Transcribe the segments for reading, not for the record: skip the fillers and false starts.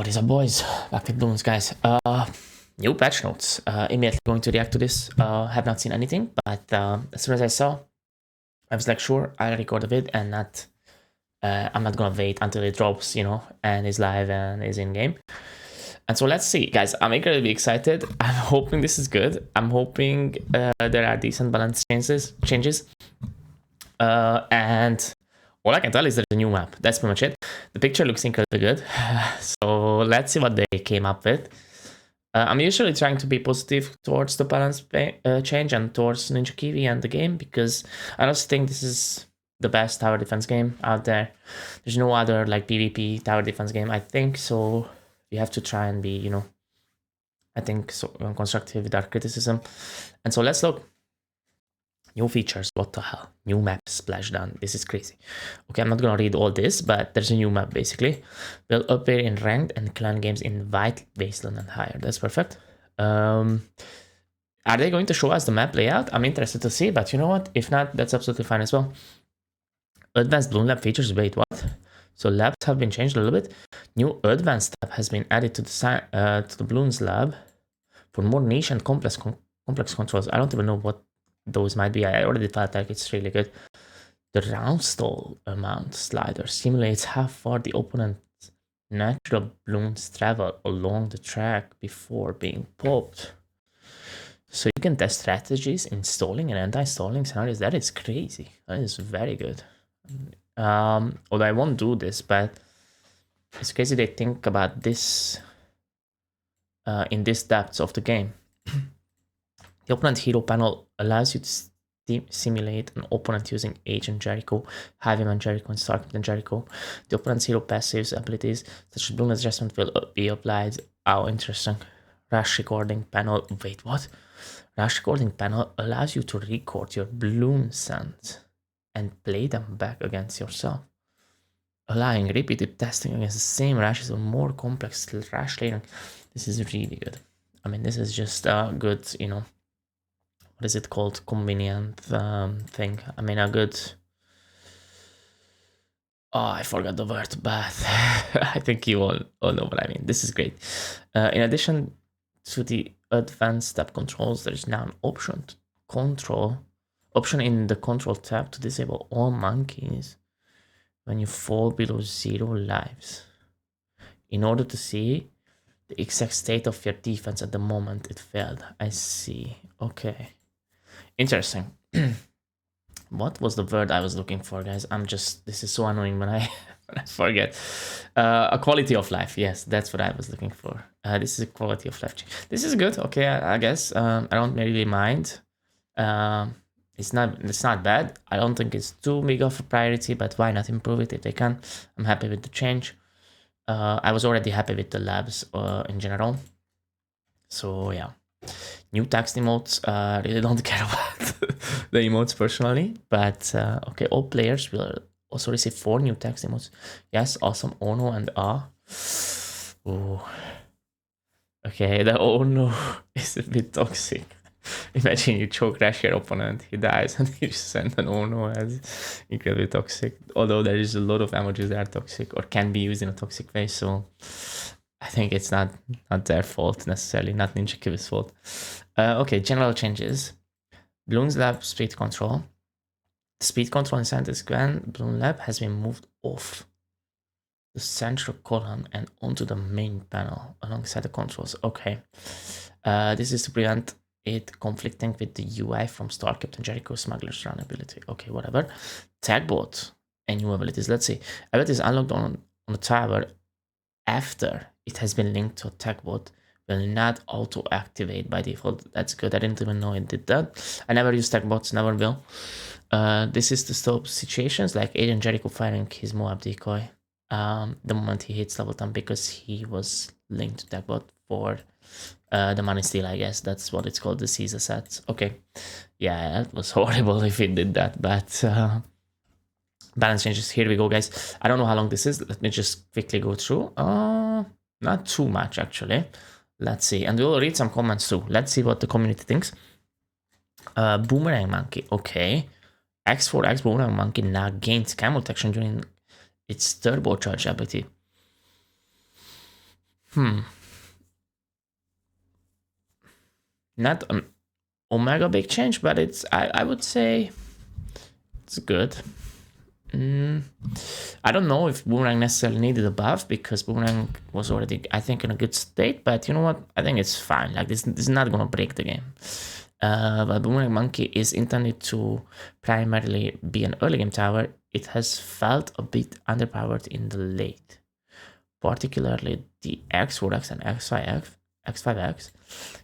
What is up, boys? Back with Bloons, guys. New patch notes. Immediately going to react to this. Have not seen anything, but as soon as I saw, I was like, sure, I'll record a vid and not. I'm not gonna wait until it drops, you know, and is live and is in game. And so let's see, guys. I'm incredibly excited. I'm hoping this is good. I'm hoping there are decent balance changes. And all I can tell is there's a new map. That's pretty much it. The picture looks incredibly good. So let's see what they came up with. I'm usually trying to be positive towards the balance change and towards Ninja Kiwi and the game, because I also think this is the best tower defense game out there. There's no other like PvP tower defense game, I think. So we have to try and be, you know, I think so constructive with our criticism. And so let's look. New features, what the hell? New map, Splashdown. This is crazy. Okay, I'm not gonna read all this, but there's a new map basically. Will appear in ranked and clan games in White, Wasteland, and higher. That's perfect. Are they going to show us the map layout? I'm interested to see, but you know what? If not, that's absolutely fine as well. Advanced Bloon Lab features. Wait, what? So labs have been changed a little bit. New advanced tab has been added to the Bloons lab for more niche and complex controls. I don't even know what those might be. I already felt like it's really good. The round stall amount slider simulates how far the opponent's natural balloons travel along the track before being popped. So you can test strategies in stalling and anti-stalling scenarios. That is crazy. That is very good. Although I won't do this, but it's crazy they think about this in this depths of the game. The opponent hero panel allows you to simulate an opponent using Agent Jericho, Highwayman Jericho, and Starkman Jericho. The opponent's hero passives abilities such as Bloon adjustment will be applied. Oh, interesting. Rush recording panel. Wait, what? Rush recording panel allows you to record your Bloon sends and play them back against yourself, allowing repeated testing against the same rashes or more complex rash later. This is really good. I mean, this is just a good, you know, what is it called? Convenient thing. I mean, a good. Oh, I forgot the word, but I think you all know what I mean. This is great. In addition to the advanced tab controls, there is now an option in the control tab to disable all monkeys when you fall below 0 lives, in order to see the exact state of your defense at the moment it failed. I see. Okay. Interesting. What was the word I was looking for, guys? This is so annoying when I forget. A quality of life. Yes, that's what I was looking for. This is a quality of life. This is good. Okay, I guess. I don't really mind. It's not bad. I don't think it's too big of a priority, but why not improve it if they can? I'm happy with the change. I was already happy with the labs in general. So yeah. New text emotes, really don't care about the emotes personally, but okay, all players will also receive 4 new text emotes. Yes, awesome. Oh no and ah. Oh. Okay, the oh no is a bit toxic. Imagine you choke rash your opponent, he dies, and you send an oh no as incredibly toxic. Although there is a lot of emojis that are toxic or can be used in a toxic way, so I think it's not their fault necessarily, not Ninja Kiwi's fault. Okay, general changes. Bloons Lab speed control. The speed control inside this Grand Bloon Lab has been moved off the central column and onto the main panel alongside the controls. Okay, this is to prevent it conflicting with the UI from Star Captain Jericho Smuggler's Run ability. Okay, whatever. Tagbot and new abilities. Let's see. Abilities unlocked on the tower after it has been linked to a tagbot will not auto-activate by default. That's good. I didn't even know it did that. I never use tagbots, never will. This is to stop situations like Agent Jericho firing his Moab decoy the moment he hits level 10 because he was linked to tagbot for the money steal, I guess. That's what it's called, the Caesar sets. Okay. Yeah, that was horrible if it did that, but balance changes. Here we go, guys. I don't know how long this is. Let me just quickly go through. Not too much, actually. Let's see. And we'll read some comments too. Let's see what the community thinks. Boomerang Monkey. Okay. X4X Boomerang Monkey now gains camel protection during its turbocharge ability. Not an omega big change, but it's I would say it's good. I don't know if Boomerang necessarily needed a buff because Boomerang was already, I think, in a good state. But you know what? I think it's fine. Like this is not gonna break the game. But Boomerang Monkey is intended to primarily be an early game tower. It has felt a bit underpowered in the late, particularly the X4X and X5X.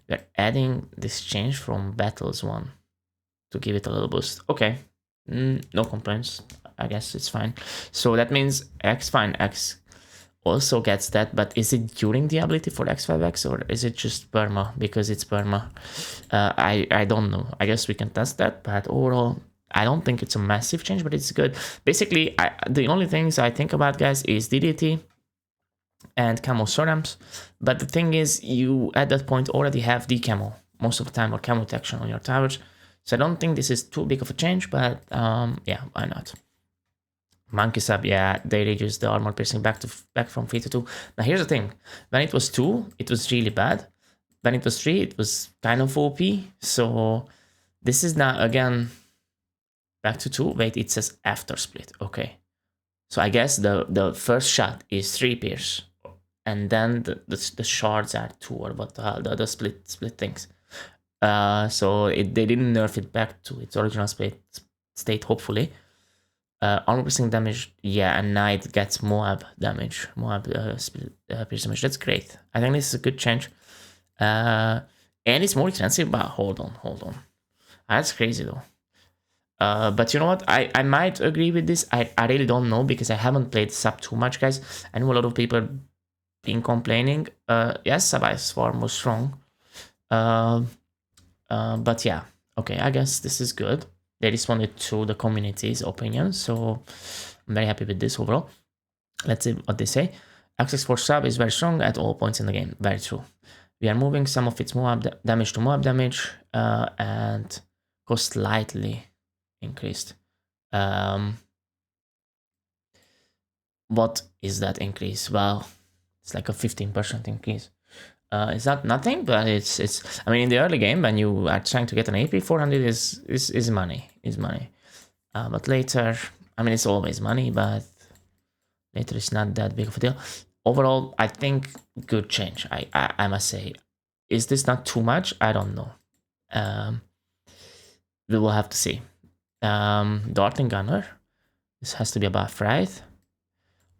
We're adding this change from Battles 1 to give it a little boost. Okay, no complaints. I guess it's fine. So that means X5X also gets that, but is it during the ability for X5X or is it just perma because it's perma? I don't know. I guess we can test that, but overall, I don't think it's a massive change, but it's good. Basically, the only things I think about, guys, is DDT and camo sorams. But the thing is, you at that point already have the camo most of the time or camo detection on your towers. So I don't think this is too big of a change, but yeah, why not? Monkey sub, yeah, they reduced the armor piercing back from 3 to 2. Now here's the thing, when it was 2, it was really bad. When it was 3, it was kind of OP. So this is now again back to 2. Wait, it says after split. Okay. So I guess the first shot is 3 pierce. And then the shards are 2 or what the hell, the split things. So they didn't nerf it back to its original state, hopefully. Armor piercing damage, yeah, and now it gets Moab damage, pierce damage. That's great. I think this is a good change. And it's more expensive, but hold on. That's crazy though. But you know what? I might agree with this. I really don't know because I haven't played sub too much, guys. I know a lot of people been complaining. Yes, Sabay's farm was strong. But yeah, okay, I guess this is good. They responded to the community's opinion, so I'm very happy with this overall. Let's see what they say. Access for sub is very strong at all points in the game. Very true. We are moving some of its Moab damage to Moab damage and cost slightly increased. What is that increase? Well, it's like a 15% increase. It's not nothing, but it's. I mean, in the early game, when you are trying to get an AP, 400 is money. But later, I mean, it's always money, but later it's not that big of a deal. Overall, I think good change. I must say, is this not too much? I don't know. We will have to see. Darting Gunner. This has to be a buff, right?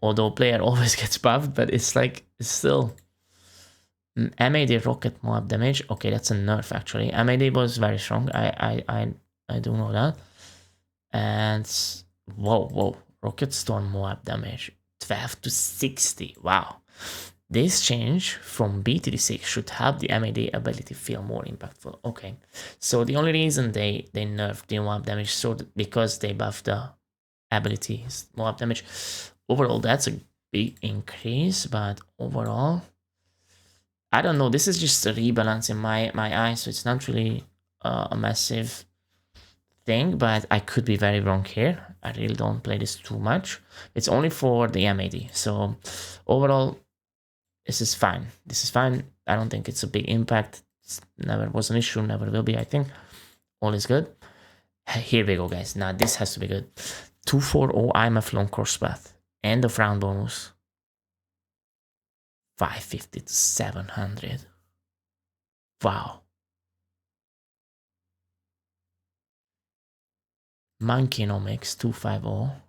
Although player always gets buffed, but it's like it's still. MAD rocket Moab damage. Okay, that's a nerf actually. MAD was very strong. I do know that. And whoa, rocket storm Moab damage 12 to 60. Wow. This change from BTD6 should help the MAD ability feel more impactful. Okay, so the only reason they nerfed the Moab damage so because they buffed the abilities Moab damage. Overall, that's a big increase, but overall, I don't know. This is just a rebalance in my eyes, so it's not really a massive thing, but I could be very wrong here. I really don't play this too much. It's only for the MAD, so overall, this is fine. I don't think it's a big impact. It never was an issue, never will be, I think. All is good. Here we go, guys. Now this has to be good. 240 IMF long crosspath. End of round bonus. 550 to 700. Wow. Monkeyonomics 250.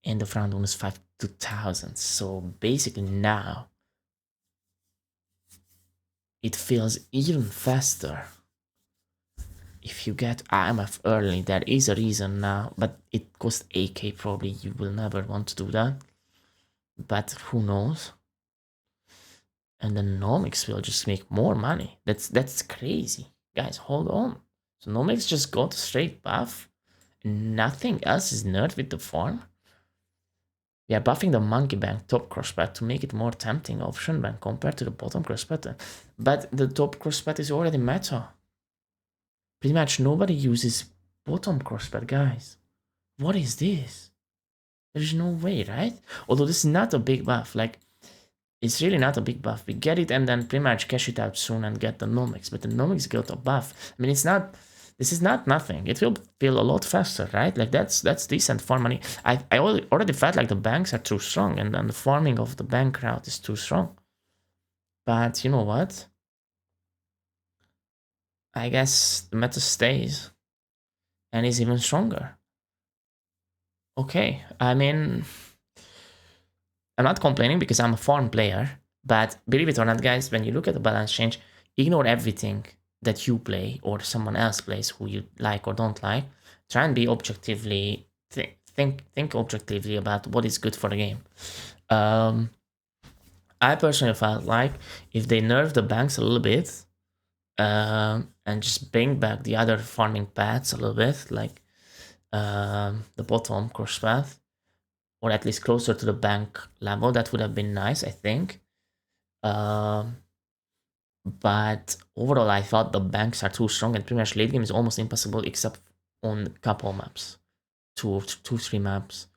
End of round bonus 5 to 2000. So basically now it feels even faster. If you get IMF early, there is a reason now, but it costs 8k probably. You will never want to do that. But who knows? And the nomics will just make more money. That's crazy. Guys, hold on. So nomics just got straight buff. And nothing else is nerfed with the farm. We are buffing the monkey bank top crosspath to make it more tempting option when compared to the bottom crosspath. But the top crosspath is already meta. Pretty much nobody uses bottom crosspath, guys. What is this? There's no way, right? Although this is not a big buff. Like, it's really not a big buff. We get it and then pretty much cash it out soon and get the Nomics. But the Nomics got a buff. I mean, it's not. This is not nothing. It will feel a lot faster, right? Like that's decent farm money. I already felt like the banks are too strong, and then the farming of the bank route is too strong. But you know what? I guess the meta stays and is even stronger. Okay, I mean, I'm not complaining because I'm a farm player, but believe it or not, guys, when you look at the balance change, ignore everything that you play or someone else plays who you like or don't like. Try and be objectively, think objectively about what is good for the game. I personally felt like if they nerf the banks a little bit, and just bring back the other farming paths a little bit, like the bottom course path, or at least closer to the bank level, that would have been nice, I think. But overall, I thought the banks are too strong, and pretty much late game is almost impossible except on a couple maps, two, 3 maps,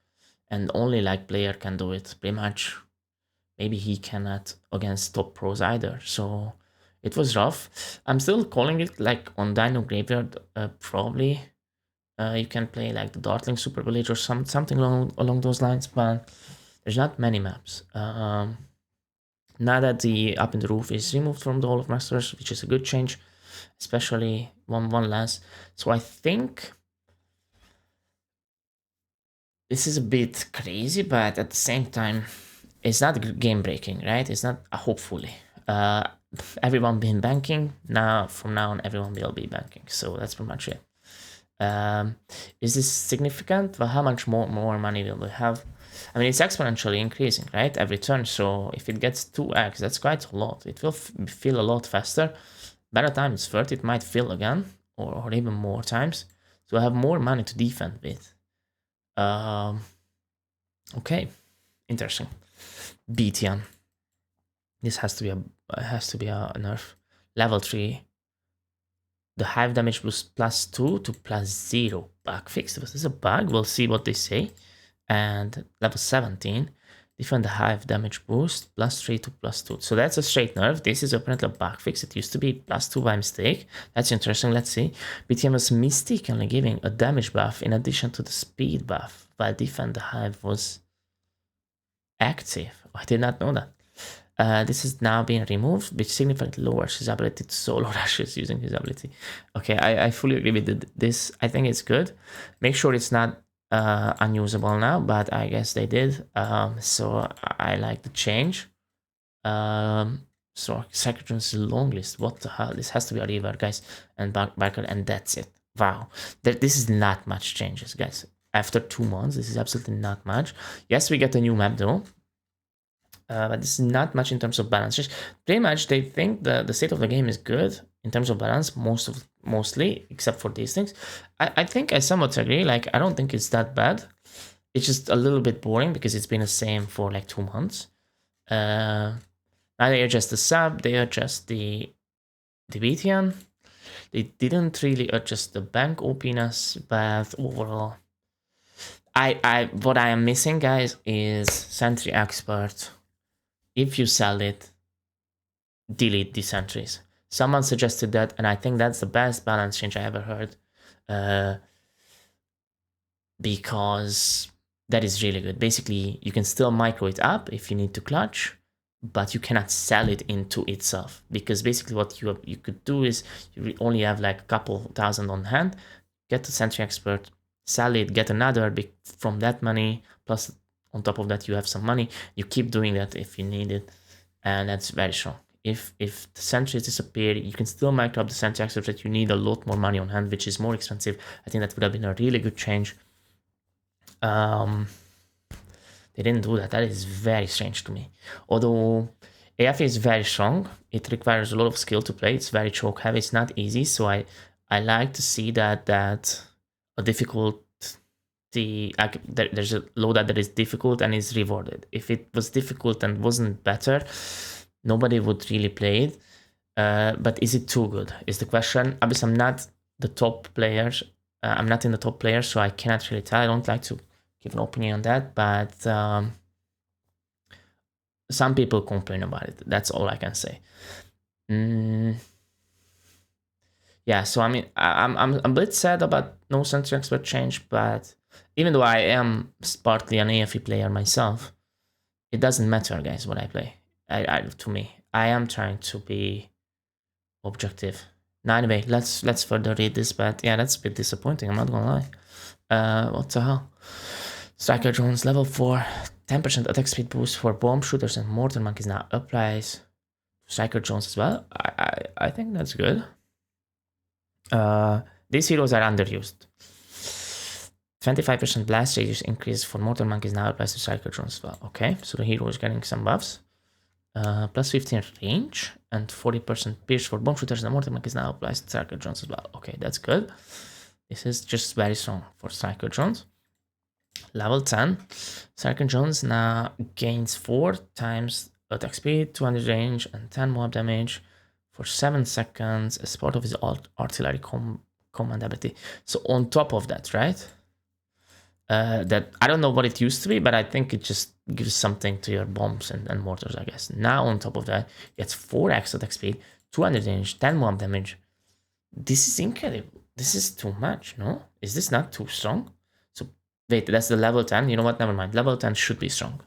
and only like player can do it. Pretty much, maybe he cannot against top pros either. So it was rough. I'm still calling it like on Dino Graveyard, probably. You can play like the Dartling Super Village or something along those lines, but there's not many maps. Now that the Up in the Roof is removed from the Hall of Masters, which is a good change, especially one less. So I think this is a bit crazy, but at the same time, it's not game breaking, right? It's not, hopefully. Everyone been banking. Now, from now on, everyone will be banking. So that's pretty much it. Is this significant? Well, how much more money will we have? I mean, it's exponentially increasing, right? Every turn. So if it gets 2x, that's quite a lot. It will fill a lot faster. By the time it's 30, it might fill again, or even more times. So I have more money to defend with. Okay, interesting. Betian. This has to be a nerf. Level 3. The hive damage boost +2 to +0. Bug fixed. Was this a bug? We'll see what they say. And level 17. Defend the hive damage boost +3 to +2. So that's a straight nerf. This is apparently a bug fix. It used to be +2 by mistake. That's interesting. Let's see. BTM was mistakenly giving a damage buff in addition to the speed buff, while defend the hive was active. I did not know that. This is now being removed, which significantly lowers his ability to solo rushes using his ability. Okay, I fully agree with this. I think it's good. Make sure it's not unusable now, but I guess they did. So I like the change. So Secretariat's long list. What the hell? This has to be a river, guys, and Barker, and that's it. Wow, this is not much changes, guys. After 2 months, this is absolutely not much. Yes, we get a new map though. But this is not much in terms of balance. Just pretty much they think the state of the game is good in terms of balance, mostly, except for these things. I think I somewhat agree. Like, I don't think it's that bad. It's just a little bit boring because it's been the same for like 2 months. Now they adjust the sub, they adjust the BTN. They didn't really adjust the bank OPness, but overall, what I am missing, guys, is Sentry Expert. If you sell it, delete the sentries. Someone suggested that, and I think that's the best balance change I ever heard. Because that is really good. Basically, you can still micro it up if you need to clutch, but you cannot sell it into itself. Because basically what you could do is you only have like a couple thousand on hand, get the Sentry Expert, sell it, get another from that money, plus on top of that, you have some money. You keep doing that if you need it, and that's very strong. If the sentries disappear, you can still micro up the sentry except that you need a lot more money on hand, which is more expensive. I think that would have been a really good change. They didn't do that. That is very strange to me. Although AF is very strong, it requires a lot of skill to play. It's very choke heavy. It's not easy. So I like to see that a difficult. There's a loadout that is difficult and is rewarded. If it was difficult and wasn't better, nobody would really play it. But is it too good is the question. Obviously, I'm not the top players. I'm not in the top players, so I cannot really tell. I don't like to give an opinion on that, but some people complain about it. That's all I can say. Yeah, so I mean, I'm a bit sad about no Sentry Expert change, but even though I am partly an AFE player myself, it doesn't matter, guys, what I play. To me, I am trying to be objective. Now, anyway, let's further read this, but yeah, that's a bit disappointing. I'm not gonna lie. What the hell? Striker drones level 4, 10% attack speed boost for bomb shooters and mortar monkeys now applies. Striker drones as well. I think that's good. These heroes are underused. 25% blast radius increase for mortar monkeys now applies to striker drones as well. Okay, so the hero is getting some buffs. Plus 15 range and 40% pierce for bomb shooters and mortar monkeys now applies to striker drones as well. Okay, that's good. This is just very strong for striker drones. Level 10, striker drones now gains 4 times attack speed, 200 range, and 10 mob damage for 7 seconds as part of his artillery command ability. So on top of that, right? That I don't know what it used to be, but I think it just gives something to your bombs and mortars, I guess. Now on top of that, it's 4x attack speed, 200 range, 10 mob damage. This is incredible. This is too much, no? Is this not too strong? So wait, that's the level 10. You know what? Never mind. Level 10 should be strong.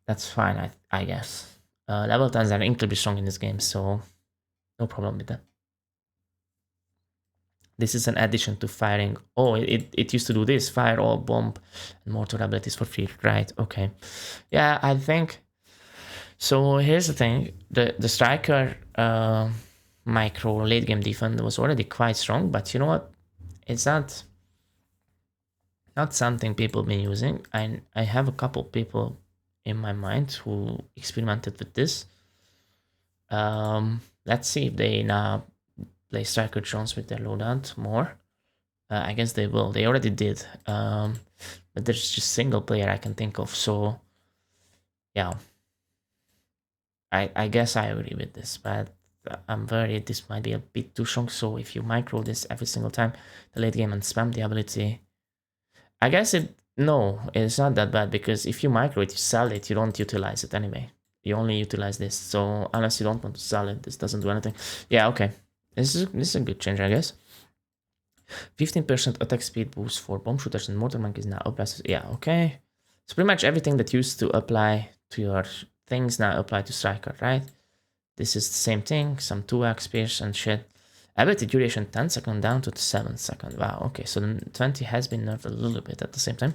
That's fine, I guess. Level 10s are incredibly strong in this game, so no problem with that. This is an addition to firing. Oh, it used to do this. Fire all bomb and mortar abilities for free. Right, okay. Yeah, I think... So here's the thing. The striker micro late game defense was already quite strong, but you know what? It's not something people have been using. I have a couple people in my mind who experimented with this. Let's see if they now play striker drones with their loadout more. I guess they will. They already did. But there's just single player I can think of. So yeah, I guess I agree with this, but I'm worried this might be a bit too strong. So if you micro this every single time, the late game, and spam the ability, I guess it's not that bad, because if you micro it, you sell it, you don't utilize it anyway. You only utilize this. So unless you don't want to sell it, this doesn't do anything. Yeah, okay. This is a good change, I guess. 15% attack speed boost for bomb shooters and mortar monkeys now applies. Yeah, okay. So pretty much everything that used to apply to your things now apply to striker, right? This is the same thing. Some 2x pierce and shit. Ability duration 10 seconds down to 7 seconds. Wow, okay. So the 20 has been nerfed a little bit at the same time.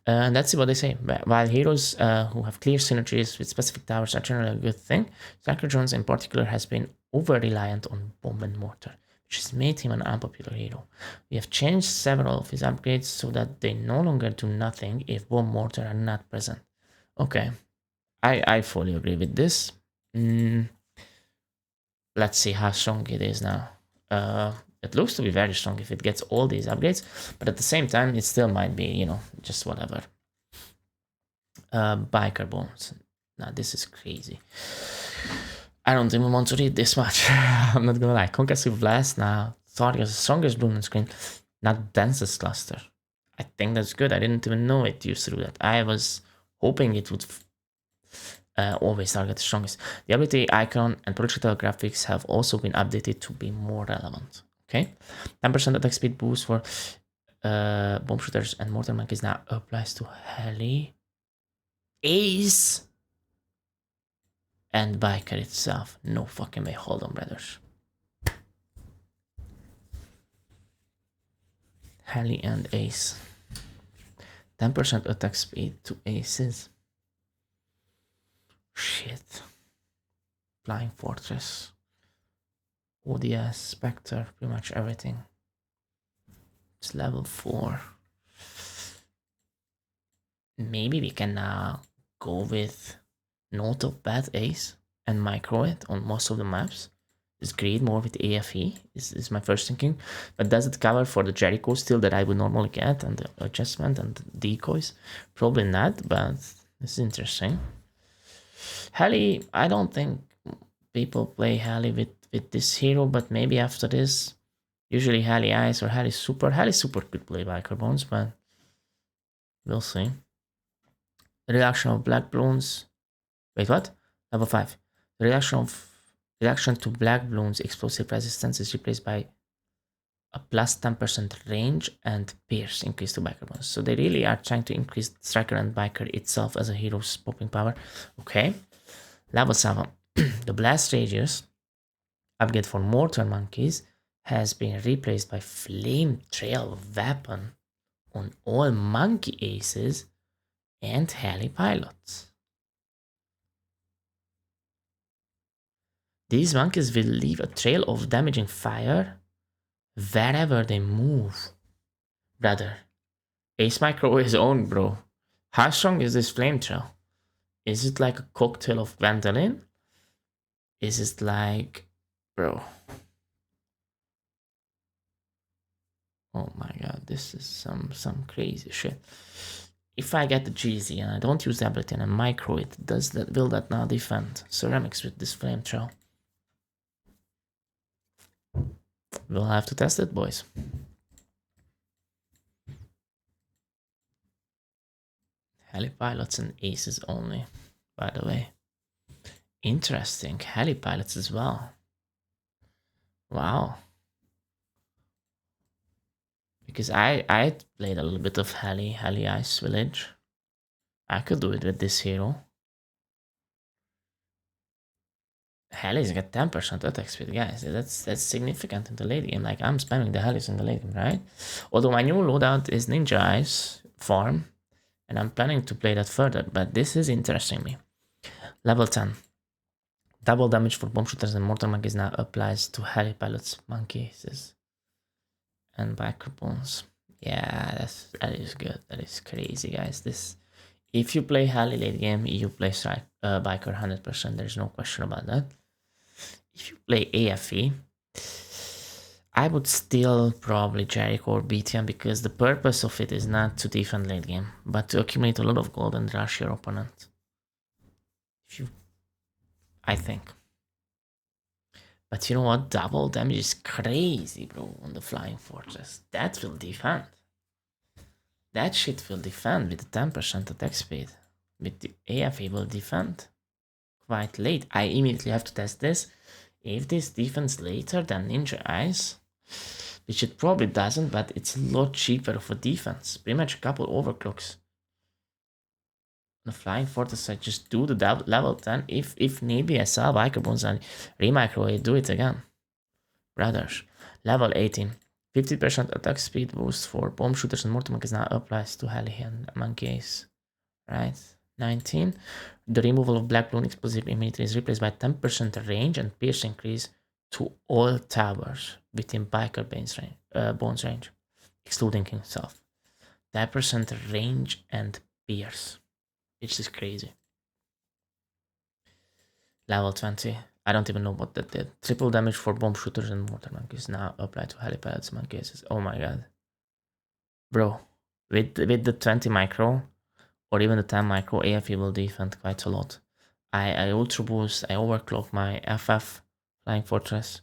And let's see what they say. While heroes who have clear synergies with specific towers are generally a good thing, striker drones in particular has been over-reliant on bomb and mortar, which has made him an unpopular hero. We have changed several of his upgrades so that they no longer do nothing if bomb mortar are not present. Okay, I fully agree with this. Let's see how strong it is now. It looks to be very strong if it gets all these upgrades, but at the same time, it still might be, you know, just whatever. Biker bones. Now, this is crazy. I don't even want to read this much. I'm not gonna lie. Concussive Blast now. Target's the strongest Bloon on screen, not densest cluster. I think that's good. I didn't even know it used to do that. I was hoping it would always target the strongest. The ability icon and projectile graphics have also been updated to be more relevant. Okay, 10% attack speed boost for bomb shooters and mortar monkeys now applies to Heli, Ace, and Biker itself. No fucking way. Hold on, brothers. Heli and Ace. 10% attack speed to Aces. Shit. Flying Fortress. ODS, Spectre, pretty much everything. It's level 4. Maybe we can now go with Note of Bad Ace and micro it on most of the maps. It's great more with AFE, is my first thinking. But does it cover for the Jericho still that I would normally get, and the adjustment and the decoys? Probably not, but this is interesting. Heli, I don't think people play Heli with this hero, but maybe after this, usually Heli Ice or Heli Super. Heli Super could play Biker Bones, but we'll see. The reduction of black balloons. Wait, what? Level 5. The reduction to black balloons explosive resistance is replaced by a plus 10% range and pierce increase to biker balloons. So they really are trying to increase striker and biker itself as a hero's popping power. Okay. Level 7. The blast radius upgrade for mortar monkeys has been replaced by flame trail weapon on all monkey aces and heli pilots. These monkeys will leave a trail of damaging fire wherever they move. Brother, Ace Micro is owned, bro. How strong is this flame trail? Is it like a cocktail of Vandalin? Is it like, bro? Oh my god, this is some crazy shit. If I get the GZ and I don't use the ability and I micro it, will that now defend ceramics with this flame trail? We'll have to test it, boys. Heli pilots and aces only, by the way. Interesting. Heli pilots as well. Wow. Because I played a little bit of Heli Ice Village. I could do it with this hero. Helis got 10% attack speed, guys. That's significant in the late game. Like, I'm spamming the Helis in the late game, right? Although my new loadout is Ninja Ice farm, and I'm planning to play that further, but this is interesting me. Level 10. Double damage for bomb shooters and mortar monkeys now applies to heli pilots, monkeys, and biker bones. Yeah, that is good. That is crazy, guys. This, if you play heli late game, you play biker 100%. There's no question about that. If you play AFE, I would still probably Jericho or BTM because the purpose of it is not to defend late game, but to accumulate a lot of gold and rush your opponent. I think. But you know what? Double damage is crazy, bro, on the Flying Fortress. That will defend. That shit will defend with the 10% attack speed. With the AFE will defend quite late. I immediately have to test this. If this defends later than Ninja Ice, which it probably doesn't, but it's a lot cheaper of a defense. Pretty much a couple overclocks. The Flying Fortress, I just do the level 10. If need be, I sell biker bones and remicro it, do it again. Brothers. Level 18. 50% attack speed boost for bomb shooters and mortar monkeys now applies to heli and monkeys. Right? 19. The removal of black balloon explosive immunity is replaced by 10% range and pierce increase to all towers within biker bones range, excluding himself. 10% range and pierce. Which is crazy. Level 20. I don't even know what that did. Triple damage for bomb shooters and mortar monkeys now applied to heli pilots and monkeys. Oh my god. Bro, with the 20 micro or even the 10 micro, AFE will defend quite a lot. I ultra boost, I overclock my FF Flying Fortress.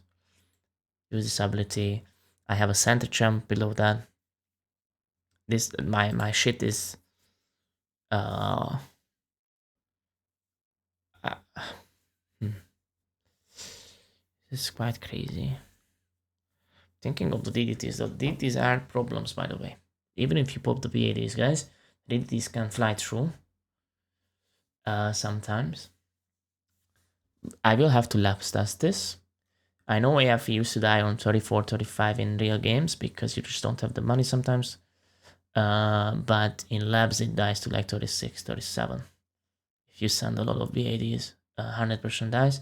Use this ability. I have a center jump below that. This my shit is it's quite crazy. Thinking of the DDTs, the DDTs are problems, by the way. Even if you pop the BADs, guys, DDTs can fly through sometimes. I will have to lapse test this. I know AFE used to die on 34, 35 in real games because you just don't have the money sometimes. But in labs, it dies to like 36, 37. If you send a lot of BADs, 100% dies.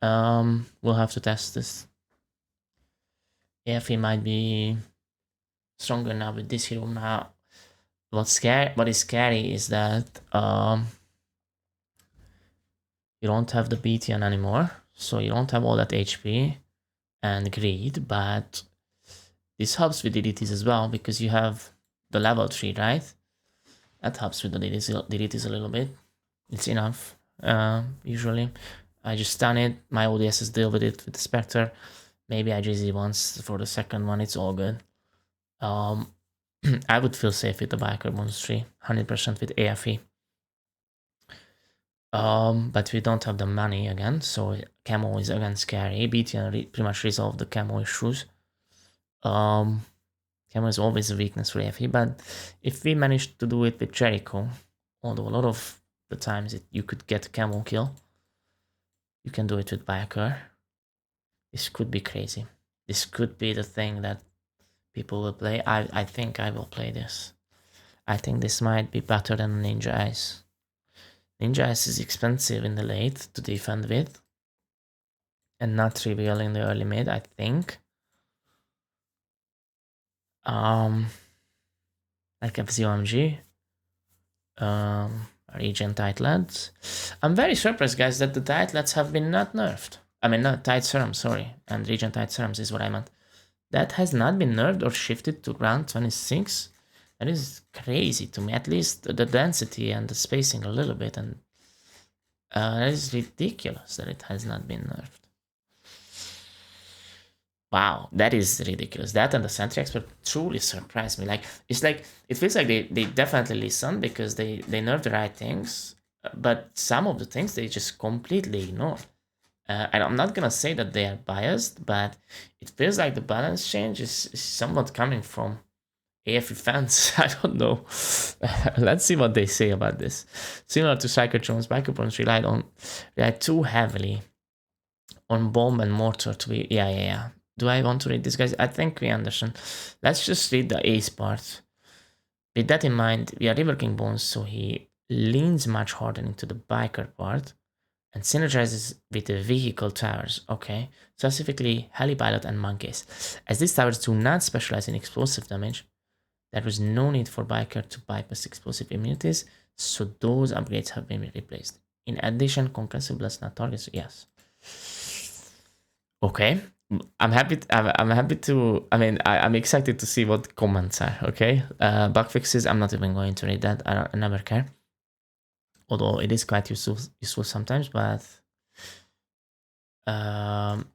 We'll have to test this. AFE might be stronger now with this hero now. What is scary is that you don't have the BTN anymore, so you don't have all that HP and greed, but this helps with DDTs as well because you have the level 3, right? That helps with the DDTs a little bit. It's enough, usually. I just stun it, my ODSs deal with it with the Spectre. Maybe I GZ once for the second one, it's all good. I would feel safe with the biker bones 3, 100% with AFE. But we don't have the money again, so camo is again scary. BTN pretty much resolved the camo issues. Camo is always a weakness for AFE, but if we manage to do it with Jericho, although a lot of the times you could get a camo kill, you can do it with Biker. This could be crazy. This could be the thing that people will play. I think I will play this. I think this might be better than Ninja Ice. Ninja Ice is expensive in the late to defend with, and not trivial in the early mid, I think. Like FZOMG, Regen Titlads. I'm very surprised, guys, that the Titlads have been not nerfed. I mean, not Tide Serums, sorry, and Regen Tide Serums is what I meant. That has not been nerfed or shifted to round 26. That is crazy to me. At least the density and the spacing a little bit, and that is ridiculous that it has not been nerfed. Wow, that is ridiculous. That and the Sentry Expert truly surprised me. Like, it's like, it feels like they definitely listen because they nerf the right things, but some of the things they just completely ignore. And I'm not gonna say that they are biased, but it feels like the balance change is somewhat coming from AFE fans. I don't know. Let's see what they say about this. Similar to Psychotrons, Biker relied too heavily on bomb and mortar to be. Yeah. Do I want to read this, guys? I think we understand. Let's just read the ace part. With that in mind, we are reworking Bones, so he leans much harder into the biker part and synergizes with the vehicle towers, okay? Specifically, Helipilot and Monkeys. As these towers do not specialize in explosive damage, there was no need for biker to bypass explosive immunities, so those upgrades have been replaced. In addition, concussive blast not targets, yes. Okay. I'm happy to I'm excited to see what comments are, okay? Bug fixes, I'm not even going to read that. I never care. Although it is quite useful sometimes, but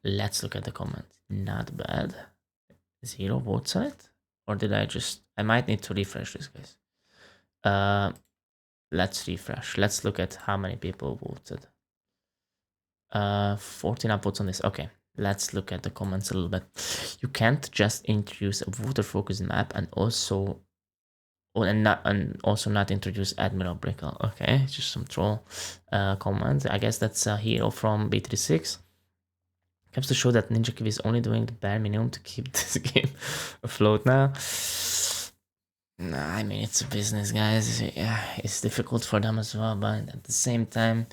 let's look at the comments. Not bad. 0 vote site? Or did I might need to refresh this, guys. Let's refresh. Let's look at how many people voted. 14 upvotes on this. Okay. Let's look at the comments a little bit. You can't just introduce a voter focused map and also not introduce Admiral Brickle. Okay, just some troll comments. I guess that's a hero from B36. Comes to show that Ninja Kiwi is only doing the bare minimum to keep this game afloat now. Nah, I mean, it's a business, guys. Yeah, it's difficult for them as well, but at the same time,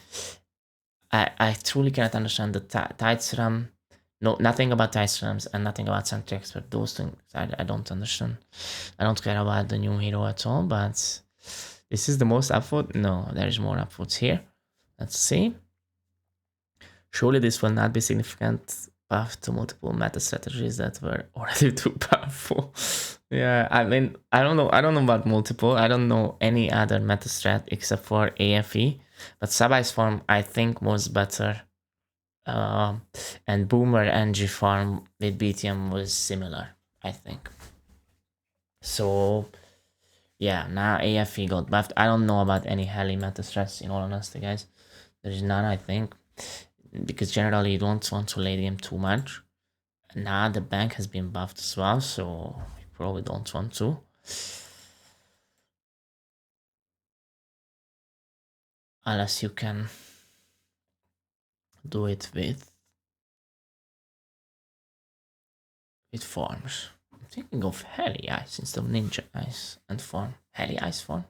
I truly cannot understand the Tide Serum. No, nothing about Tide Serums and nothing about Sentry Expert. Those things I don't understand. I don't care about the new hero at all, but this is the most upvote. No, there is more upvotes here. Let's see. Surely this will not be significant buff to multiple meta strategies that were already too powerful. Yeah, I mean, I don't know about multiple. I don't know any other meta strat except for AFE. But Sub-Ice Farm, I think, was better. And Boomer and G Farm with BTM was similar, I think. So, yeah, now AFE got buffed. I don't know about any heli meta strats, in all honesty, guys. There is none, I think. Because generally you don't want to late game too much. Now the bank has been buffed as well, so you probably don't want to. Unless you can do it with farms. I'm thinking of Heli Ice instead of Ninja Ice and farm. Heli Ice farm.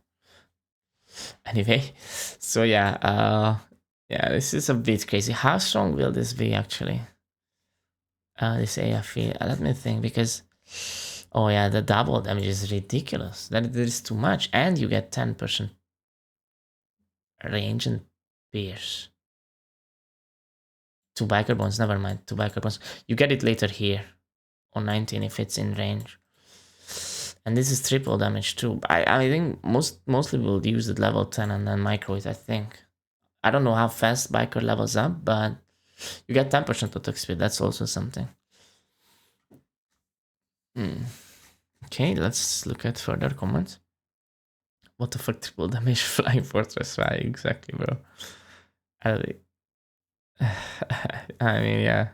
Anyway, so yeah, this is a bit crazy. How strong will this be actually? This AFE, let me think, because oh yeah, the double damage is ridiculous. That is too much, and you get 10% range and pierce. 2 biker bones, never mind. 2 biker bones. You get it later here on 19 if it's in range. And this is triple damage too. I think mostly we'll use the level 10 and then micro it, I think. I don't know how fast biker levels up, but you get 10% attack speed. That's also something. Okay, let's look at further comments. What the fuck, triple damage flying fortress? Right, exactly, bro. I, I mean, yeah.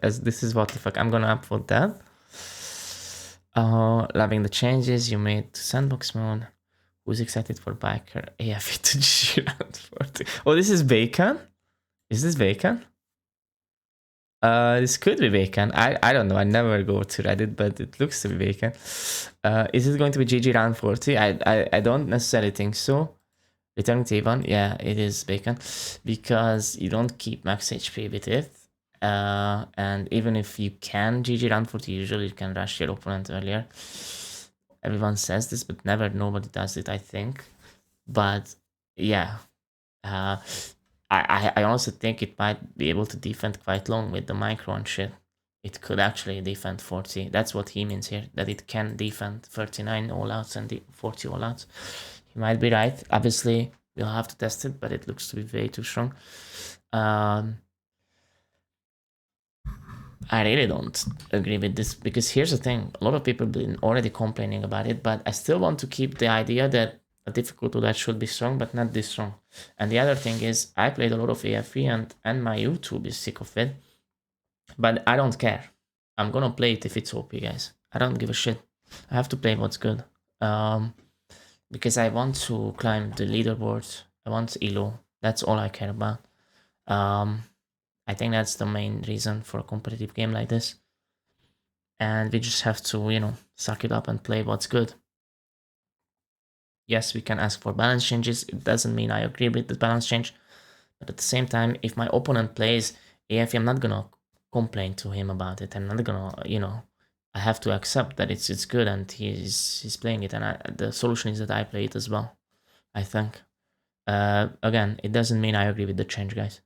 As this is what the fuck I'm gonna upvote that. Loving the changes you made to sandbox mode. Who's excited for biker AFE to G round 40? Oh, this is Bacon? Is this Bacon? This could be Bacon. I don't know. I never go to Reddit, but it looks to be Bacon. Is it going to be GG round 40? I don't necessarily think so. Returning to Avon, yeah, it is Bacon, because you don't keep max HP with it. And even if you can GG round 40, usually you can rush your opponent earlier. Everyone says this, but never nobody does it, I think. But yeah, I honestly think it might be able to defend quite long with the micro and shit. It could actually defend 40. That's what he means here, that it can defend 39 all outs and 40 all outs. He might be right. Obviously, we'll have to test it, but it looks to be way too strong. I really don't agree with this, because here's the thing. A lot of people have been already complaining about it, but I still want to keep the idea that a difficult that should be strong, but not this strong. And the other thing is, I played a lot of AFE and my YouTube is sick of it, but I don't care. I'm gonna play it if it's OP, guys. I don't give a shit. I have to play what's good. Because I want to climb the leaderboard. I want Elo. That's all I care about. I think that's the main reason for a competitive game like this. And we just have to, you know, suck it up and play what's good. Yes, we can ask for balance changes. It doesn't mean I agree with the balance change. But at the same time, if my opponent plays AFE, I'm not gonna complain to him about it. I'm not gonna, you know, I have to accept that it's good and he's playing it. And the solution is that I play it as well, I think. Again, it doesn't mean I agree with the change, guys.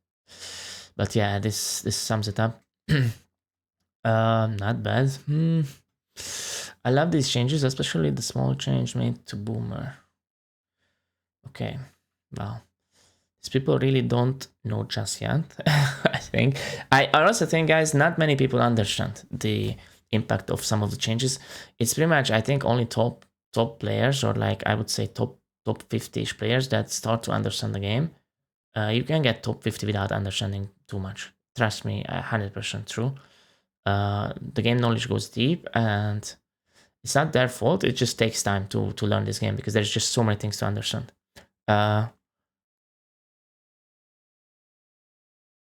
But yeah, this sums it up. Not bad. I love these changes, especially the small change made to Boomer. Okay, well, these people really don't know just yet. I think. I also think, guys, not many people understand the impact of some of the changes. It's pretty much, I think, only top players, or like I would say top 50-ish players that start to understand the game. You can get top 50 without understanding too much. Trust me, 100% true. The game knowledge goes deep, and it's not their fault. It just takes time to learn this game, because there's just so many things to understand.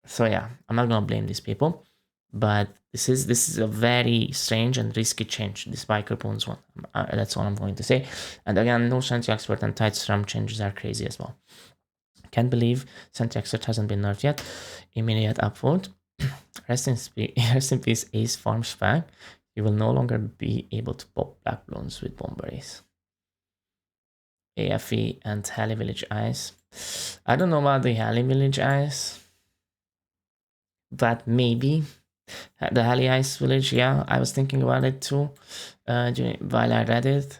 So yeah, I'm not gonna blame these people, but this is a very strange and risky change, this biker Bloons one. That's all I'm going to say. And again, no Sentry Expert and tight SRAM changes are crazy as well. Can't believe Sentry Expert hasn't been nerfed yet. Immediate upvote. Rest in peace, Ace Farms Fag. You will no longer be able to pop black Bloons with bomberries. AFE and Halley Village Ice. I don't know about the Halley Village Ice, but maybe the Halley Ice Village. Yeah, I was thinking about it too while I read it.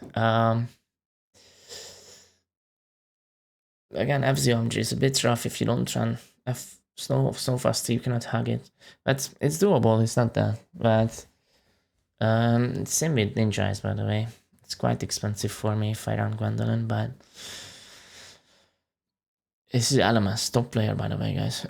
Again, FZOMG is a bit rough if you don't run so fast you cannot hug it, but it's doable. It's not that bad. Same with Ninja Eyes, by the way. It's quite expensive for me if I run Gwendolyn, but this is LMS, top player, by the way, guys.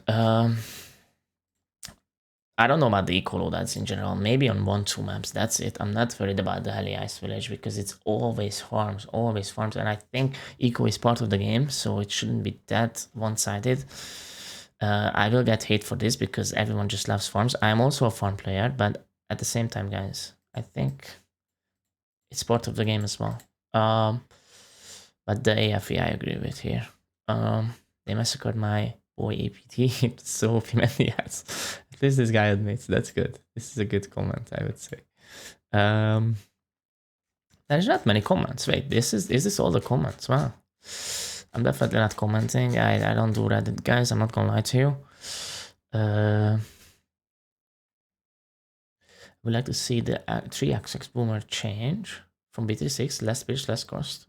I don't know about the eco loadouts in general. Maybe on 1-2 maps, that's it. I'm not worried about the Halley Ice Village, because it's always farms. And I think eco is part of the game, so it shouldn't be that one-sided. I will get hate for this, because everyone just loves farms. I'm also a farm player, but at the same time, guys, I think it's part of the game as well. But the AFE I agree with here. They massacred my boy APT. It's so OP, man. Yes. At least this guy admits. That's good. This is a good comment, I would say. There's not many comments. Wait, is this all the comments? Wow. I'm definitely not commenting. I don't do Reddit, guys. I'm not gonna lie to you. We'd like to see the 3XX Boomer change from BT6, less pitch, less cost.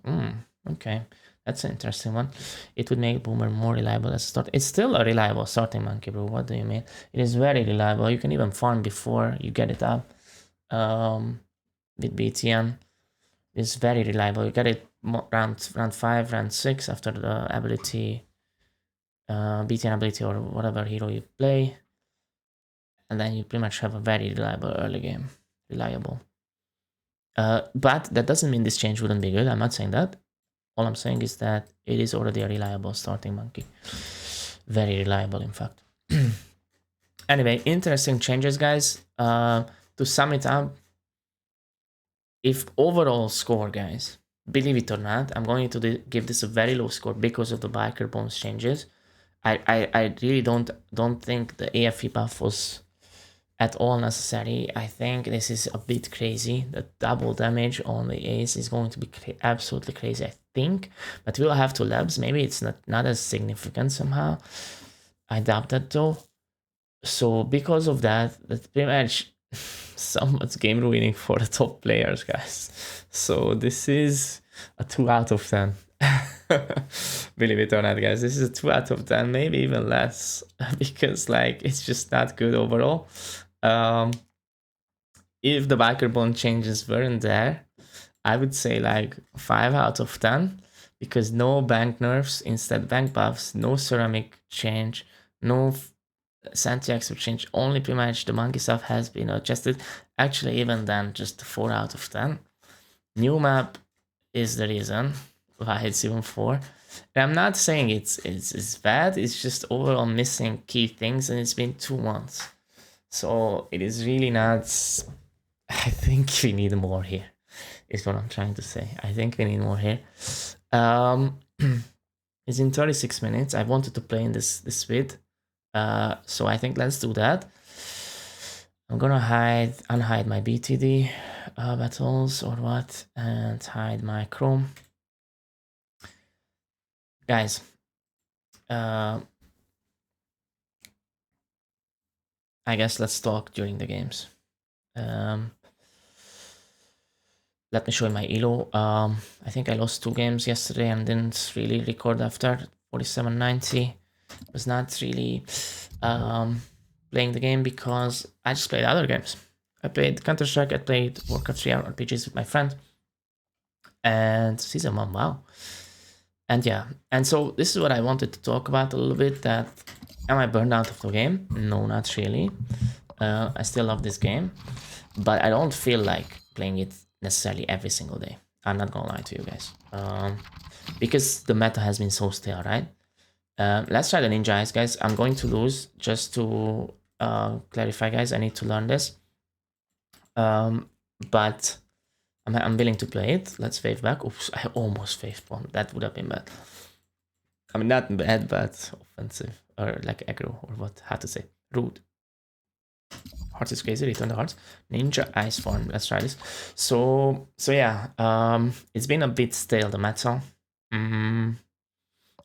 Okay, that's an interesting one. It would make Boomer more reliable as a start. It's still a reliable starting monkey, bro. What do you mean? It is very reliable. You can even farm before you get it up. With BTN, it's very reliable. You get it round 5, round 6 after the ability BTN ability or whatever hero you play. And then you pretty much have a very reliable early game. Reliable. But that doesn't mean this change wouldn't be good. I'm not saying that. All I'm saying is that it is already a reliable starting monkey. Very reliable, in fact. Anyway, interesting changes, guys. To sum it up, if overall score, guys, believe it or not, I'm going to give this a very low score because of the biker bones changes. I really don't think the AFE buff was at all necessary. I think this is a bit crazy. The double damage on the ace is going to be absolutely crazy, I think. But we'll have to labs. Maybe it's not as significant somehow. I doubt that though. So because of that, that's pretty much somewhat game ruining for the top players, guys. So this is a 2 out of 10. Believe it or not, guys, this is a 2 out of 10, maybe even less, because like it's just not good overall. If the biker bone changes weren't there, I would say like 5 out of 10, because no bank nerfs, instead bank buffs, no ceramic change, no Santiago change, only pretty much the monkey stuff has been adjusted. Actually, even then, just 4 out of 10. New map is the reason why it's even 4. And I'm not saying it's bad, it's just overall missing key things, and it's been 2 months. So it is really not. I think we need more here, is what I'm trying to say. I think we need more here. It's in 36 minutes. I wanted to play in this vid. So I think let's do that. I'm gonna unhide my BTD battles or what, and hide my Chrome. Guys, I guess let's talk during the games. Let me show you my elo. I think I lost 2 games yesterday and didn't really record after. 47.90. Was not really playing the game because I just played other games. I played Counter-Strike, I played Warcraft 3 RPGs with my friend. And Season 1, wow. And yeah, and so this is what I wanted to talk about a little bit, that am I burned out of the game? No, not really. I still love this game, but I don't feel like playing it necessarily every single day. I'm not gonna lie to you guys. Because the meta has been so stale, right? Let's try the Ninja Eyes, guys. I'm going to lose, just to clarify, guys. I need to learn this. But I'm willing to play it. Let's wave back. Oops, I almost wave bomb. That would have been bad. I mean, not bad, but offensive. Or like aggro, or what? How to say? Rude. Hearts is crazy. Return the hearts. Ninja Ice form. Let's try this. So yeah. It's been a bit stale, the meta.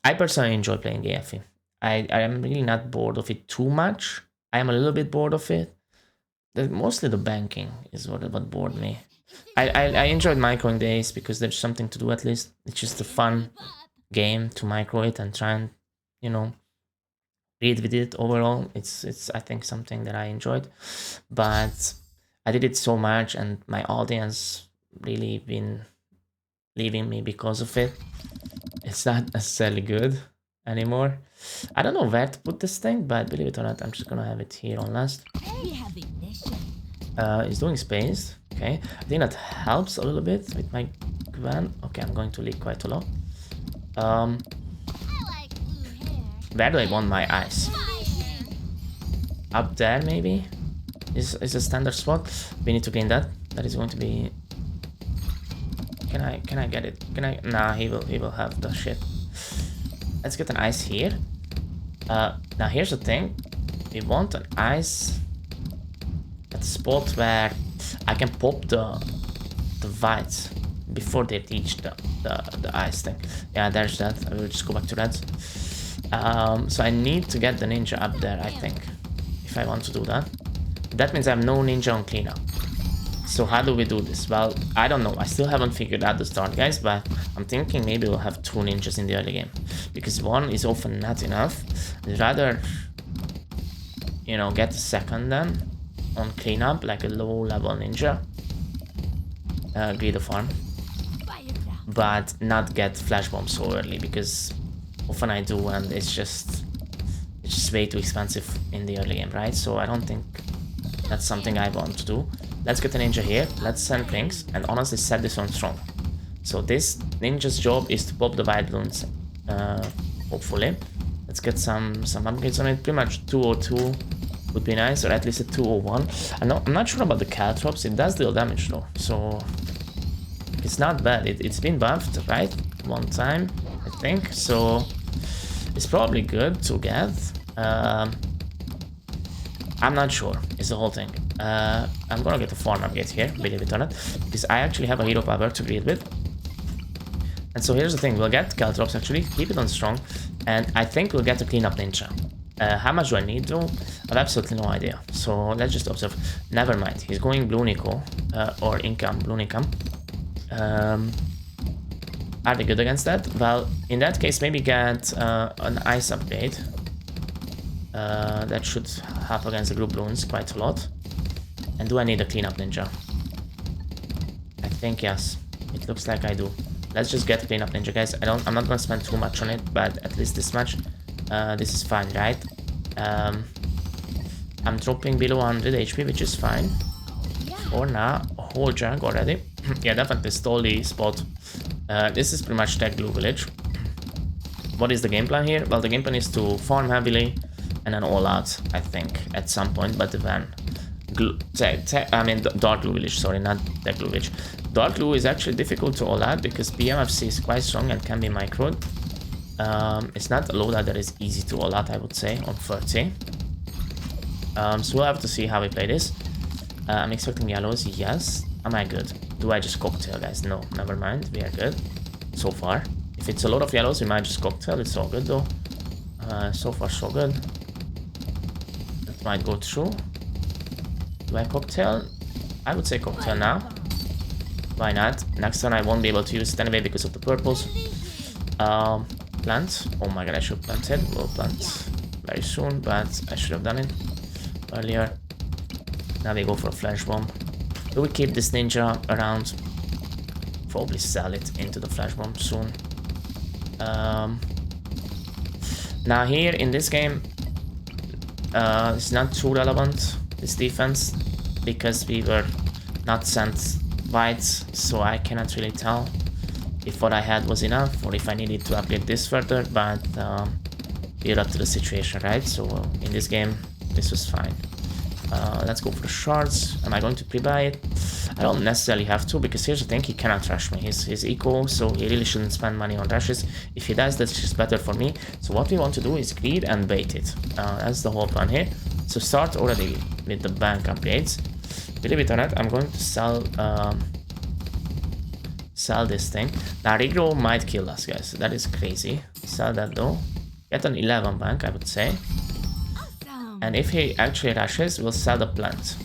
I personally enjoy playing AFE. I am really not bored of it too much. I am a little bit bored of it. Mostly the banking is what bored me. I enjoyed microing days because there's something to do at least. It's just a fun game to micro it and try and, you know, read with it overall. It's I think something that I enjoyed. But I did it so much and my audience really been leaving me because of it. It's not necessarily good anymore. I don't know where to put this thing, but believe it or not, I'm just gonna have it here on last. It's doing space. Okay, I think that helps a little bit with my Gwen. Okay, I'm going to leak quite a lot. Where do I want my eyes? Up there, maybe? Is a standard spot. We need to clean that. That is going to be. Can I get it? Can I? Nah, he will have the shit. Let's get an ice here. Now here's the thing. We want an ice at the spot where I can pop the whites before they reach the ice thing. Yeah, there's that. I will just go back to that. So I need to get the ninja up there, I think, if I want to do that. That means I have no ninja on cleanup. So how do we do this? Well, I don't know. I still haven't figured out the start, guys, but I'm thinking maybe we'll have 2 ninjas in the early game. Because 1 is often not enough. I'd rather, you know, get a second then on cleanup, like a low-level ninja. Greed of farm. But not get flash bomb so early, because often I do and it's just is way too expensive in the early game, right? So I don't think that's something I want to do. Let's get a ninja here. Let's send pings and honestly set this on strong. So this ninja's job is to pop the white balloons, hopefully. Let's get some upgrades on it. Pretty much 202 would be nice, or at least a 201. I'm not sure about the caltrops. It does deal damage though, so it's not bad. It's been buffed, right? One time, I think. So it's probably good to get. I'm not sure. It's the whole thing. I'm gonna get a farm upgrade here, believe it or not, because I actually have a hero power to breed with. And so here's the thing, we'll get caltrops actually, keep it on strong, and I think we'll get a cleanup ninja. How much do I need though? I have absolutely no idea. So let's just observe. Never mind, he's going Bloon Eco, or income, Bloon income. Are they good against that? Well, in that case, maybe get an ice upgrade. That should help against the group Bloons quite a lot. And do I need a cleanup ninja? I think yes. It looks like I do. Let's just get cleanup ninja, guys. I'm not gonna spend too much on it, but at least this much. This is fine, right? I'm dropping below 100 HP, which is fine. For now, a whole jug already. Yeah, definitely stole the spot. This is pretty much Tech Glue Village. What is the game plan here? Well, the game plan is to farm heavily and then all out, I think, at some point, but then Dark Glue Village, sorry, not Tech Glue Village. Dark Glue is actually difficult to all out because BMFC is quite strong and can be microed. It's not a loadout that is easy to all out, I would say, on 30. So we'll have to see how we play this. I'm expecting yellows, yes. Am I good? Do I just cocktail, guys? No, never mind, we are good. So far. If it's a lot of yellows, we might just cocktail, it's all good though. So far, so good. That might go through. Do I cocktail? I would say cocktail now. Why not? Next turn I won't be able to use it anyway because of the purples. Plant. Oh my god, I should plant it. We'll plant very soon, but I should have done it earlier. Now we go for a flash bomb. Do we keep this ninja around? Probably sell it into the flash bomb soon. Now here in this game, it's not too relevant, this defense, because we were not sent whites, so I cannot really tell if what I had was enough or if I needed to upgrade this further, but we're up to the situation, right? So in this game, this was fine. Let's go for the shards. Am I going to pre-buy it? I don't necessarily have to, because here's the thing, he cannot rush me. He's eco, so he really shouldn't spend money on rushes. If he does, that's just better for me. So what we want to do is greed and bait it. That's the whole plan here. So start already with the bank upgrades. Believe it or not, I'm going to sell this thing. Now regrow might kill us, guys. That is crazy. Sell that though. Get an 11 bank, I would say. And if he actually rushes, we'll sell the plant.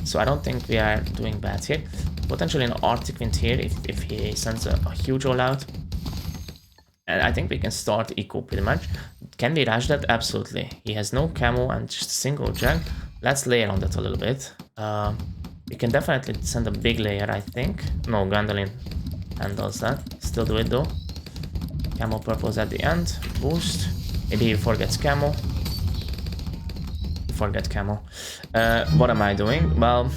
So I don't think we are doing bad here. Potentially an Arctic Wind here if he sends a huge all out. And I think we can start eco pretty much. Can we rush that? Absolutely. He has no camo and just a single jug. Let's layer on that a little bit. We can definitely send a big layer, I think. No, Gandolin handles that. Still do it though. Camo purples at the end. Boost. Maybe he forgets camo. Forget camo. What am I doing? Well,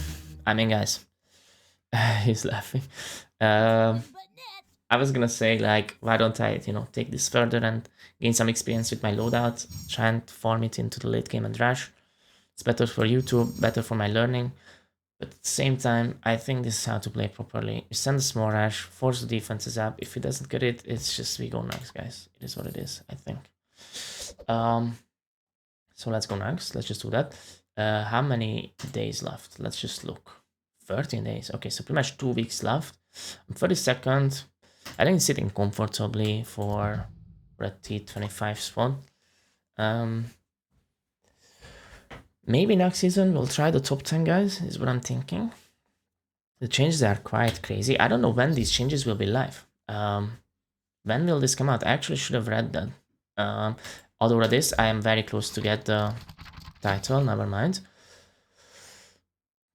I mean, guys, he's laughing. I was gonna say, like, why don't I, take this further and gain some experience with my loadout, try and farm it into the late game and rush. It's better for YouTube, better for my learning. But at the same time, I think this is how to play properly. You send a small rush, force the defenses up. If he doesn't get it, it's just we go next, guys. It is what it is, I think. So let's go next. Let's just do that. How many days left? Let's just look. 13 days. Okay, so pretty much 2 weeks left. I'm 32nd. I think it's sitting comfortably for a T25 spot. Maybe next season we'll try the top 10, guys, is what I'm thinking. The changes are quite crazy. I don't know when these changes will be live. When will this come out? I actually should have read that. Although this, I am very close to get the title, never mind.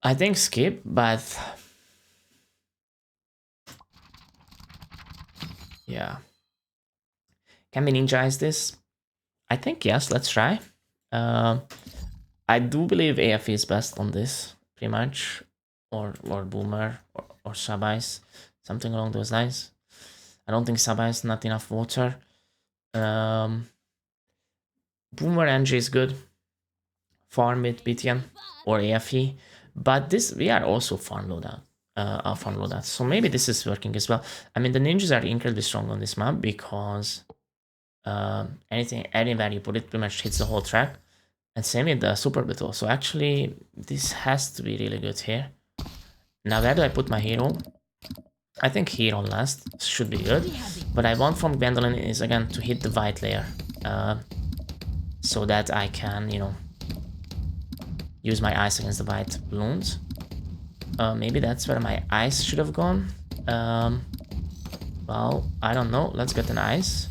I think skip, but yeah. Can we ninjaize this? I think yes, let's try. I do believe AFE is best on this, pretty much. Or Boomer, or Sub-Ice. Something along those lines. I don't think Sub-Ice, not enough water. Boomer NG is good. Farm with BTM or AFE. But this, we are also farm loadout. Farm loadout. So maybe this is working as well. I mean, the ninjas are incredibly strong on this map because anywhere you put it pretty much hits the whole track. And same with the super battle. So actually, this has to be really good here. Now, where do I put my hero? I think hero last should be good. What I want from Gwendolyn is again to hit the white layer. So that I can, you know, use my ice against the white balloons. Maybe that's where my ice should have gone. Well, I don't know. Let's get an ice.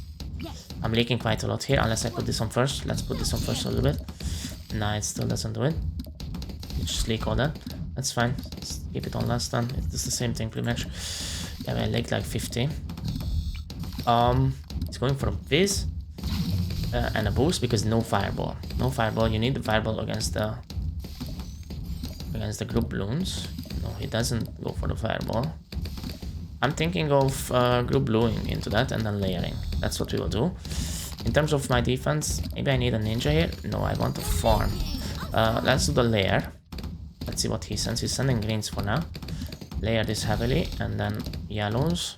I'm leaking quite a lot here, unless I put this on first. Let's put this on first a little bit. No, it still doesn't do it. Just leak all that. That's fine. Let's keep it on last time. It's the same thing pretty much. Yeah, I leaked like 50. It's going for a Fizz. And a boost because no fireball. No fireball. You need the fireball against the group balloons. No, he doesn't go for the fireball. I'm thinking of group bluing into that and then layering. That's what we will do. In terms of my defense, maybe I need a ninja here. No, I want to farm. Let's do the layer. Let's see what he sends. He's sending greens for now. Layer this heavily and then yellows.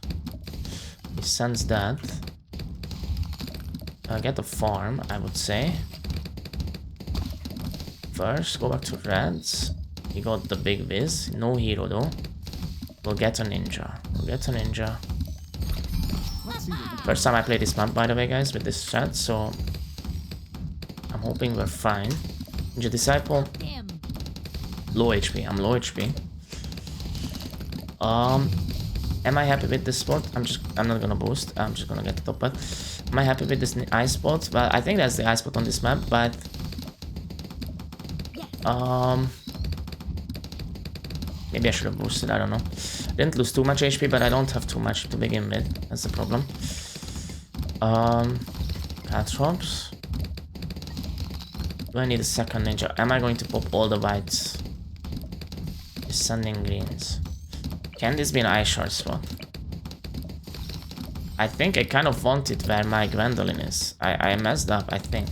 He sends that. Get a farm, I would say. First, go back to reds. He got the big Viz. No hero though. We'll get a ninja. We'll get a ninja. First time I play this map, by the way, guys, with this strat, so I'm hoping we're fine. Ninja Disciple. Low HP. I'm low HP. Am I happy with this spot? I'm not gonna boost. I'm just gonna get the top part. Am I happy with this ice spot? Well, I think that's the ice spot on this map, but maybe I should have boosted. I don't know. Didn't lose too much HP, but I don't have too much to begin with. That's the problem. Patrops. Do I need a second ninja? Am I going to pop all the whites? He's sending greens. Can this be an ice shard spot? I think I kind of want it where my Gwendolyn is. I messed up, I think.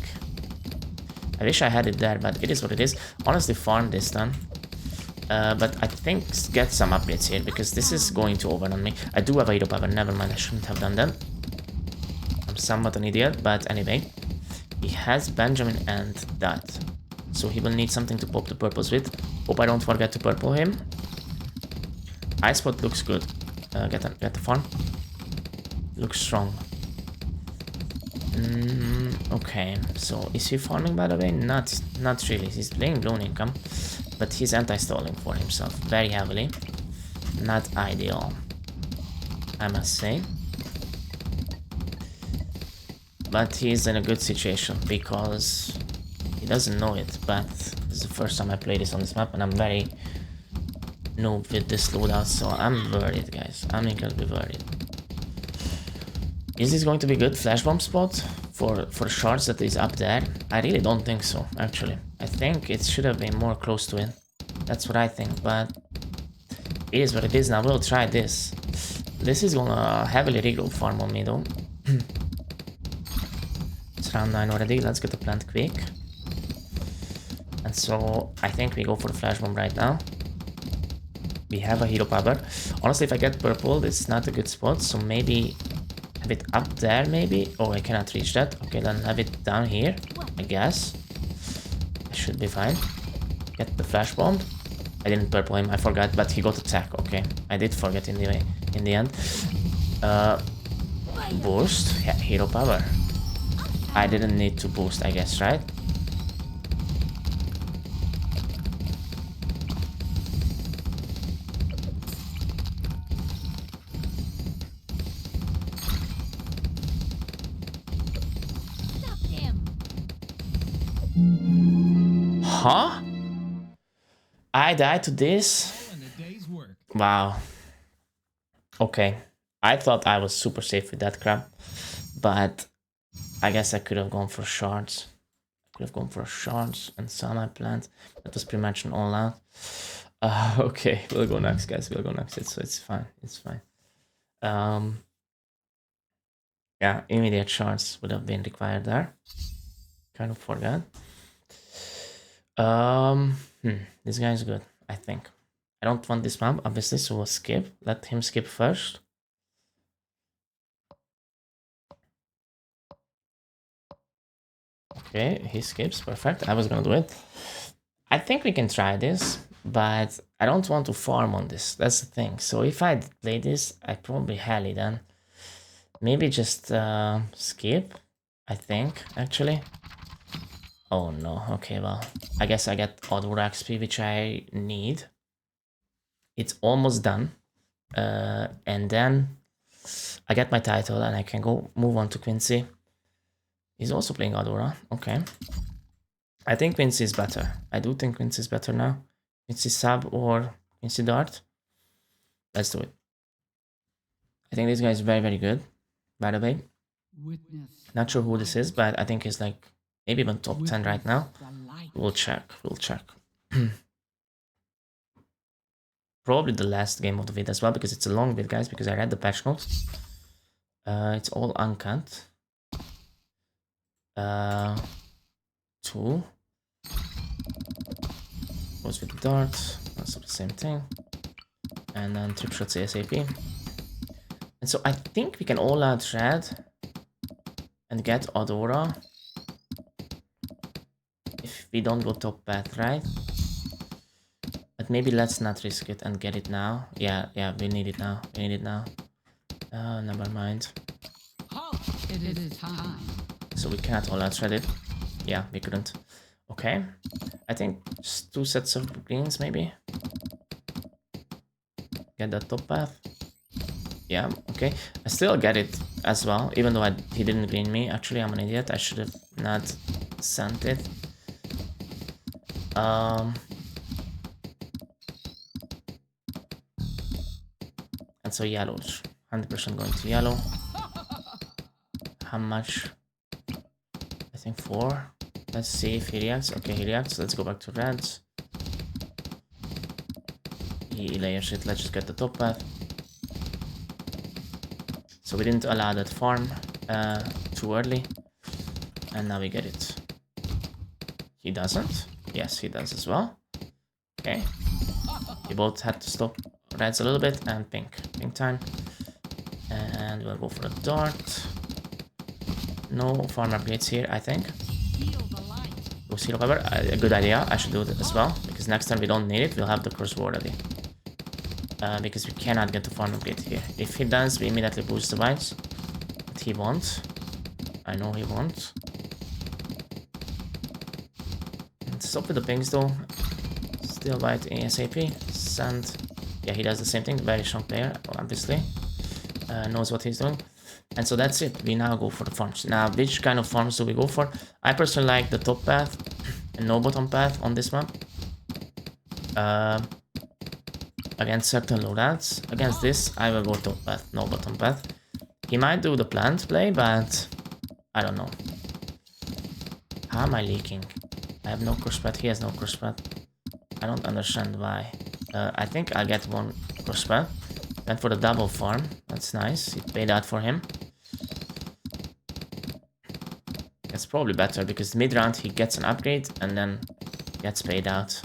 I wish I had it there, but it is what it is. Honestly, farm this then. But I think get some upgrades here, because this is going to overrun me. I do have a hero power, never mind, I shouldn't have done that. I'm somewhat an idiot, but anyway. He has Benjamin and that. So he will need something to pop the purples with. Hope I don't forget to purple him. Ice spot looks good. Get the farm. Looks strong. Okay, so is he farming, by the way? Not really. He's playing Bloon income, but he's anti-stalling for himself very heavily. Not ideal, I must say. But he's in a good situation because he doesn't know it, but this is the first time I play this on this map and I'm very noob with this loadout, so I'm worried, guys. I'm incredibly worried. Is this going to be a good flash bomb spot for shards that is up there? I really don't think so, actually. I think it should have been more close to it. That's what I think, but it is what it is. Now we'll try this. This is gonna heavily regroup farm on me though. It's round 9 already. Let's get the plant quick. And so I think we go for the flash bomb right now. We have a hero power. Honestly, if I get purple, it's not a good spot, so maybe have it up there, maybe. Oh, I cannot reach that. Okay, then have it down here, I guess. I should be fine. Get the flash bomb. I didn't purple him, I forgot, but he got attack. Okay, I did forget in the end. Boost. Yeah, hero power. I didn't need to boost, I guess, right? Huh? I died to this? Wow. Okay. I thought I was super safe with that crap. But I guess I could have gone for shards. I could have gone for shards and sunlight plant. That was pretty much an all out. Okay, we'll go next, guys. We'll go next. It's fine. It's fine. Yeah, immediate shards would have been required there. Kind of forgot. This guy is good, I think. I don't want this map, obviously, so we'll skip. Let him skip first. Okay, he skips, perfect. I was gonna do it. I think we can try this, but I don't want to farm on this. That's the thing. So if I play this, I probably heli then. Maybe just skip, I think, actually. Oh no, okay, well, I guess I get Aurora XP, which I need. It's almost done. And then I get my title and I can go move on to Quincy. He's also playing Aurora, okay. I think Quincy is better. I do think Quincy is better now. Quincy Sub or Quincy Dart. Let's do it. I think this guy is very, very good, by the way. Not sure who this is, but I think he's like maybe even top 10 right now. We'll check. We'll check. Probably the last game of the vid as well, because it's a long vid, guys, because I read the patch notes. It's all uncut. 2. Goes with the dart. Also the same thing. And then trip shots ASAP. And so I think we can all out red and get Aurora if we don't go top path, right? But maybe let's not risk it and get it now. Yeah, we need it now. We need it now. Never mind. It is time. So we cannot all out red it. Yeah, we couldn't. Okay. I think just 2 sets of greens maybe. Get that top path. Yeah, okay. I still get it as well, even though he didn't green me. Actually, I'm an idiot. I should have not sent it. And so yellows. 100% going to yellow. How much? I think 4. Let's see if he reacts. Okay, he reacts. Let's go back to reds. He layers it. Let's just get the top path. So we didn't allow that farm too early. And now we get it. He doesn't. Yes, he does as well. Okay. We both had to stop reds a little bit and pink. Pink time. And we'll go for a dart. No farm upgrades here, I think. Go zero cover. A good idea. I should do that as well. Because next time we don't need it, we'll have the crossbow ready. Because we cannot get the farm upgrade here. If he does, we immediately boost the whites. But he won't. I know he won't. And stop with the pinks though. Still white ASAP. Sand. Yeah, he does the same thing. Very strong player, obviously. Knows what he's doing. And so that's it. We now go for the farms. Now, which kind of farms do we go for? I personally like the top path and no bottom path on this map. Against certain loadouts. Against this, I will go top path, no bottom path. He might do the plant play, but I don't know. How am I leaking? I have no cross path. He has no cross path. I don't understand why. I think I'll get 1 cross path. Went for the double farm. That's nice. It paid out for him. That's probably better because mid-round he gets an upgrade and then gets paid out.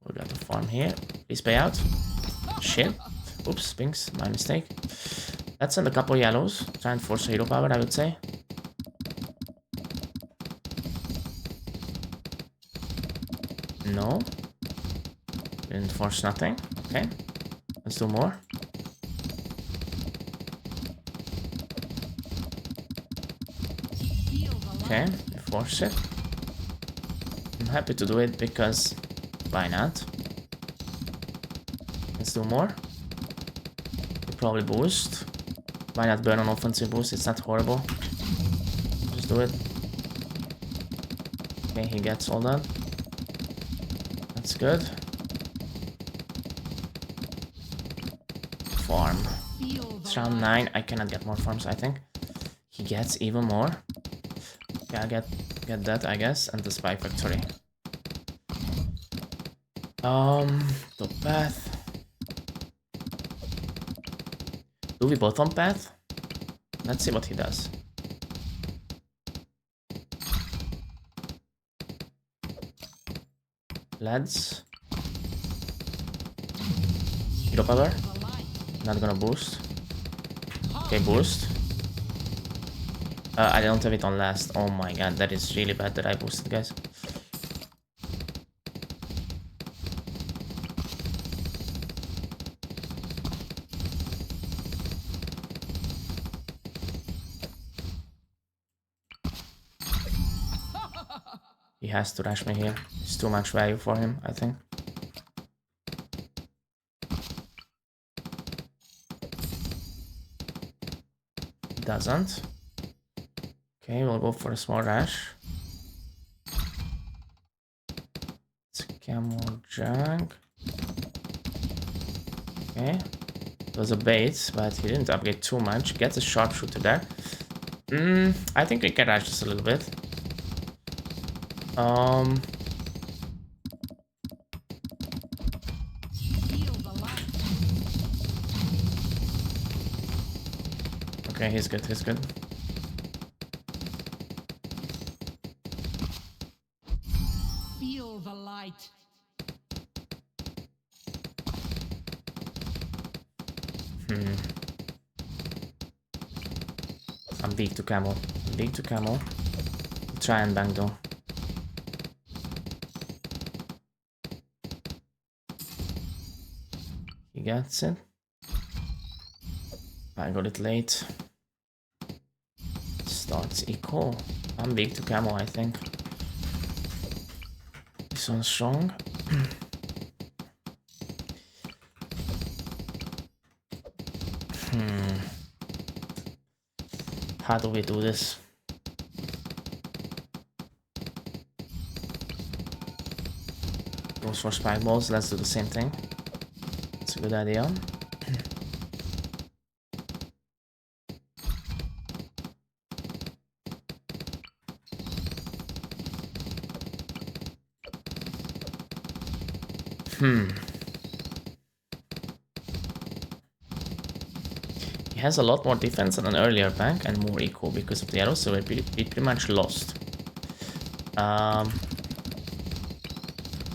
We got the farm here. Please pay out. Shit. Oops, pinks. My mistake. Let's send a couple yellows. Try and force a hero power, I would say. No. Didn't force nothing. Okay. Let's do more. Okay, force it. I'm happy to do it because why not? Let's do more. We probably boost. Why not burn on offensive boost? It's not horrible. Just do it. Okay, he gets all that. That's good. Farm. It's round 9. I cannot get more farms, I think. He gets even more. Okay, I get that, I guess, and the spike factory. Top path. Do we bottom path? Let's see what he does. Lads. Hero power. Not gonna boost. Okay, boost. I don't have it on last. Oh my god, that is really bad that I boosted, guys. He has to rush me here. It's too much value for him, I think. Doesn't. Okay, we'll go for a small rush. It's a camel junk. Okay. It was a bait, but he didn't upgrade too much. Gets a sharpshooter there. I think we can rush this a little bit. Okay, he's good, he's good. Feel the light. I'm weak to camel. Weak to camel. Try and bang though. He gets it. I got it late. Starts eco. I'm weak to camel, I think. This one's strong. How do we do this? Goes for spike balls. Let's do the same thing. It's a good idea. He has a lot more defense than an earlier bank and more eco because of the arrows, so we pretty much lost.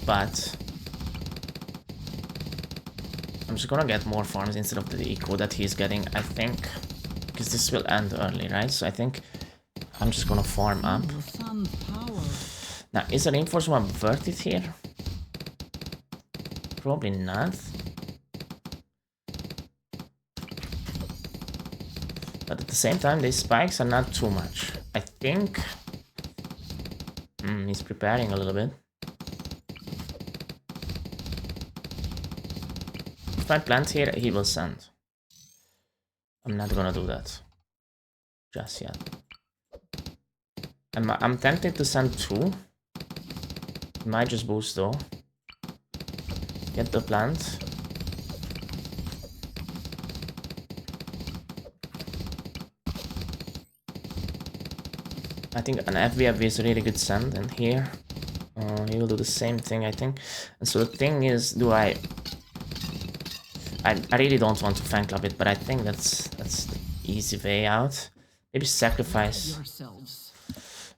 But I'm just gonna get more farms instead of the eco that he's getting, I think, because this will end early, right? So I think I'm just gonna farm up. Now, is a reinforcement worth it here? Probably not. But at the same time, these spikes are not too much. I think he's preparing a little bit. If I plant here, he will send. I'm not gonna do that just yet. I'm tempted to send 2. Might just boost though. Get the plant. I think an FBF is a really good send, and here he will do the same thing, I think. And so the thing is, I really don't want to fan club it, but I think that's the easy way out. Maybe sacrifice.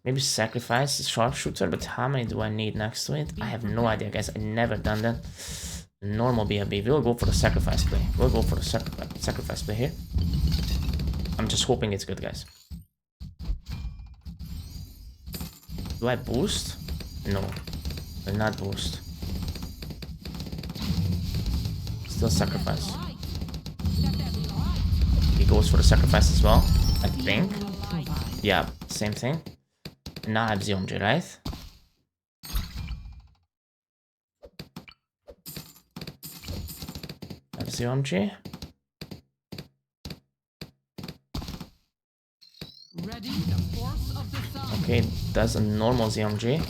Maybe sacrifice the sharpshooter, but how many do I need next to it? I have no idea, guys. I've never done that. Normal BFB. We'll go for the sacrifice play. We'll go for the sacrifice play here. I'm just hoping it's good, guys. Do I boost? No. Will not boost. Still sacrifice. He goes for the sacrifice as well, I think. Yeah, same thing. Now I have ZMG, right? I have ZMG. Okay, that's a normal ZMG.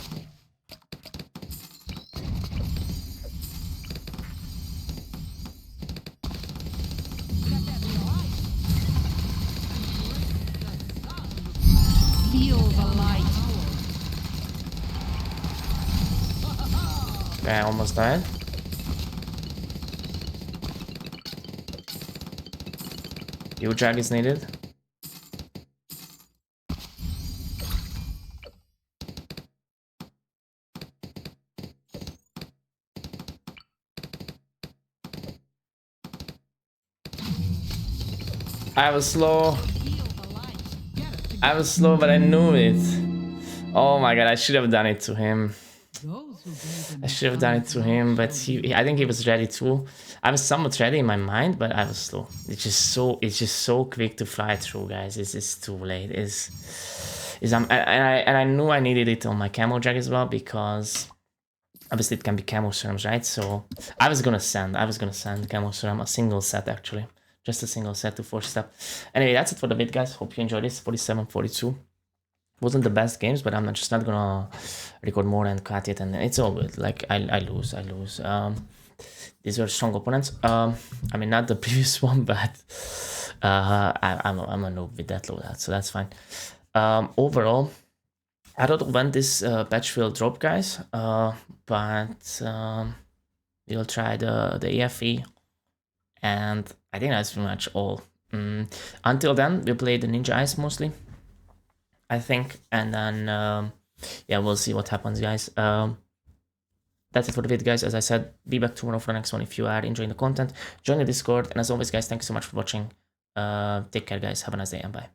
Feel the light. Okay, I almost died. Huge jag is needed. I was slow. I was slow, but I knew it. Oh my god, I should have done it to him. I should have done it to him, but I think he was ready too. I was somewhat ready in my mind, but I was slow. It's just so quick to fly through, guys. It's too late. And I knew I needed it on my camo jag as well, because obviously it can be camo serums, right? So I was gonna send camo serum, a single set actually. Just a single set to 4-step. Anyway, that's it for the vid, guys. Hope you enjoyed this. 47, 42. Wasn't the best games, but I'm just not gonna record more and cut it, and it's all good. Like I lose. These are strong opponents. I mean, not the previous one, but I'm a noob with that loadout, so that's fine. Overall, I don't know when this patch will drop, guys, but we'll try the EFE, and I think that's pretty much all. Until then, we'll play the Ninja Ice mostly, I think, and then yeah, we'll see what happens, guys. That's it for the video, guys. As I said, be back tomorrow for the next one if you are enjoying the content. Join the Discord, and as always, guys, thank you so much for watching. Take care, guys. Have a nice day, and bye.